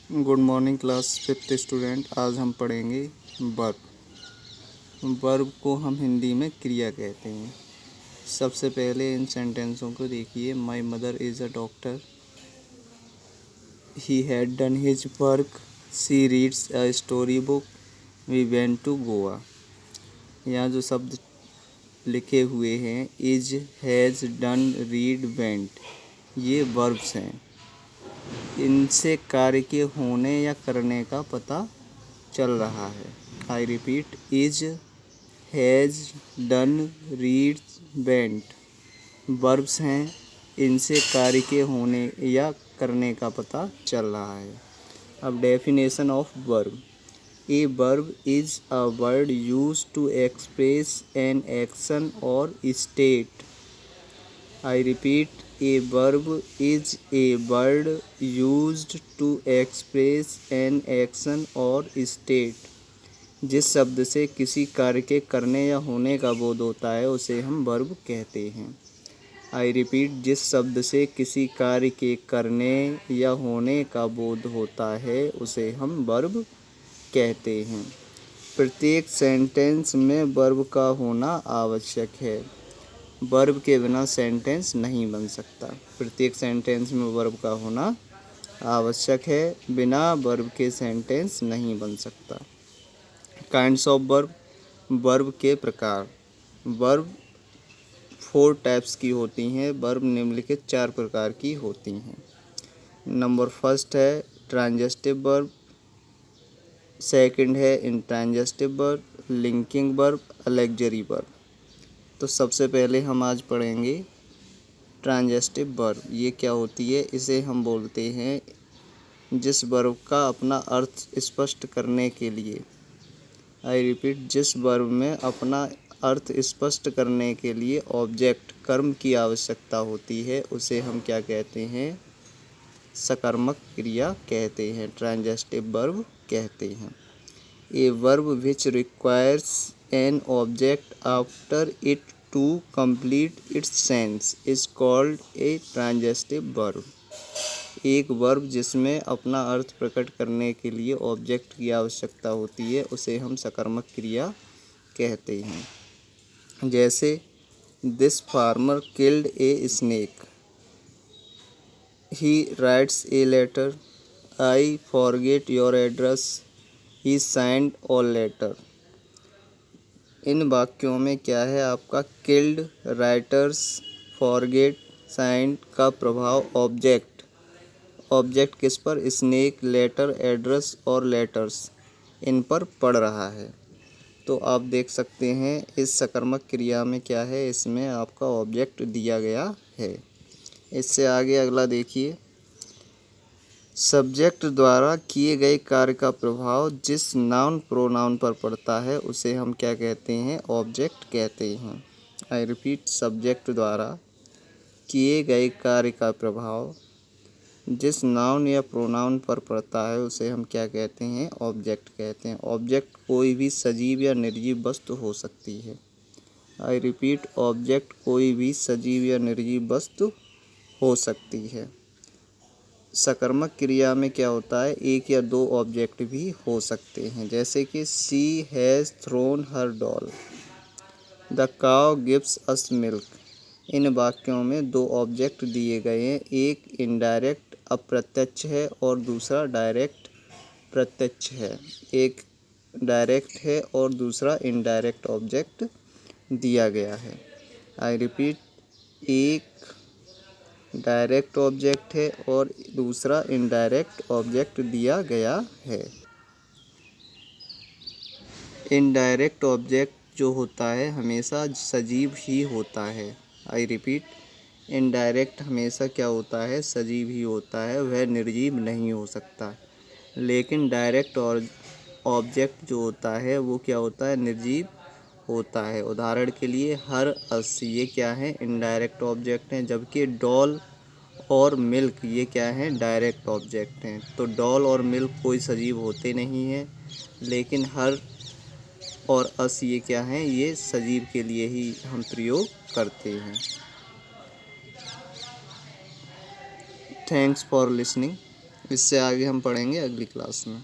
Good morning class fifth student. आज हम पढ़ेंगे वर्ब। वर्ब को हम हिंदी में क्रिया कहते हैं। सबसे पहले इन सेंटेंसों को देखिए। My mother is a doctor, he had done his work, she reads a story book, we went to Goa. यहाँ जो शब्द लिखे हुए हैं is, has, done, read, went, ये वर्ब्स हैं। इनसे कार्य के होने या करने का पता चल रहा है। I repeat, is, has, done, read, went verbs हैं। इनसे कार्य के होने या करने का पता चल रहा है। अब definition of verb. A verb is a word use to express an action और state. I repeat, a verb is a word used to express an action or state। जिस शब्द से किसी कार्य के करने या होने का बोध होता है उसे हम वर्ब कहते हैं। आई रिपीट, जिस शब्द से किसी कार्य के करने या होने का बोध होता है उसे हम वर्ब कहते हैं। प्रत्येक सेंटेंस में वर्ब का होना आवश्यक है। वर्ब के बिना सेंटेंस नहीं बन सकता। प्रत्येक सेंटेंस में वर्ब का होना आवश्यक है। बिना वर्ब के सेंटेंस नहीं बन सकता। Kinds of verb. वर्ब के प्रकार। वर्ब 4 टाइप्स की होती हैं। वर्ब निम्नलिखित 4 प्रकार की होती हैं। नंबर फर्स्ट है ट्रांजिटिव वर्ब, सेकंड है intransitive verb, linking verb, auxiliary verb. तो सबसे पहले हम आज पढ़ेंगे ट्रांजिटिव वर्ब। ये क्या होती है? इसे हम बोलते हैं जिस वर्ब का अपना अर्थ स्पष्ट करने के लिए, आई रिपीट, जिस वर्ब में अपना अर्थ स्पष्ट करने के लिए ऑब्जेक्ट कर्म की आवश्यकता होती है उसे हम क्या कहते हैं? सकर्मक क्रिया कहते हैं, ट्रांजिटिव वर्ब कहते हैं। A verb which requires an object after it to complete its sense is called a transitive verb. एक वर्ब जिसमें अपना अर्थ प्रकट करने के लिए ऑब्जेक्ट की आवश्यकता होती है उसे हम सकर्मक क्रिया कहते हैं। जैसे this farmer killed a snake, he writes a letter, I forget your address, he signed all letter. इन वाक्यों में क्या है आपका? किल्ड, राइटर्स, फॉरगेट, साइंड का प्रभाव ऑब्जेक्ट। ऑब्जेक्ट किस पर? स्नेक, लेटर, एड्रेस और लेटर्स, इन पर पड़ रहा है। तो आप देख सकते हैं इस सकर्मक क्रिया में क्या है, इसमें आपका ऑब्जेक्ट दिया गया है। इससे आगे अगला देखिए। सब्जेक्ट द्वारा किए गए कार्य का प्रभाव जिस नाउन प्रोनाउन पर पड़ता है उसे हम क्या कहते हैं? ऑब्जेक्ट कहते हैं। आई रिपीट, सब्जेक्ट द्वारा किए गए कार्य का प्रभाव जिस नाउन या प्रोनाउन पर पड़ता है उसे हम क्या कहते हैं? ऑब्जेक्ट कहते हैं। ऑब्जेक्ट कोई भी सजीव या निर्जीव वस्तु हो सकती है। आई रिपीट, ऑब्जेक्ट कोई भी सजीव या निर्जीव वस्तु हो सकती है। सकर्मक क्रिया में क्या होता है? एक या दो ऑब्जेक्ट भी हो सकते हैं। जैसे कि she has thrown her doll, the cow gives us milk. इन वाक्यों में दो ऑब्जेक्ट दिए गए हैं। एक इनडायरेक्ट अप्रत्यक्ष है और दूसरा डायरेक्ट प्रत्यक्ष है। एक डायरेक्ट है और दूसरा इनडायरेक्ट ऑब्जेक्ट दिया गया है। आई रिपीट, एक डायरेक्ट ऑब्जेक्ट है और दूसरा इनडायरेक्ट ऑब्जेक्ट दिया गया है। इनडायरेक्ट ऑब्जेक्ट जो होता है हमेशा सजीव ही होता है। आई रिपीट, इनडायरेक्ट हमेशा क्या होता है? सजीव ही होता है, वह निर्जीव नहीं हो सकता। लेकिन डायरेक्ट और ऑब्जेक्ट जो होता है वो क्या होता है? निर्जीव होता है। उदाहरण के लिए हर, अस, ये क्या है? इनडायरेक्ट ऑब्जेक्ट हैं, जबकि डॉल और मिल्क ये क्या हैं? डायरेक्ट ऑब्जेक्ट हैं। तो डॉल और मिल्क कोई सजीव होते नहीं हैं, लेकिन हर और अस ये क्या हैं? ये सजीव के लिए ही हम प्रयोग करते हैं। Thanks for listening. इससे आगे हम पढ़ेंगे अगली क्लास में।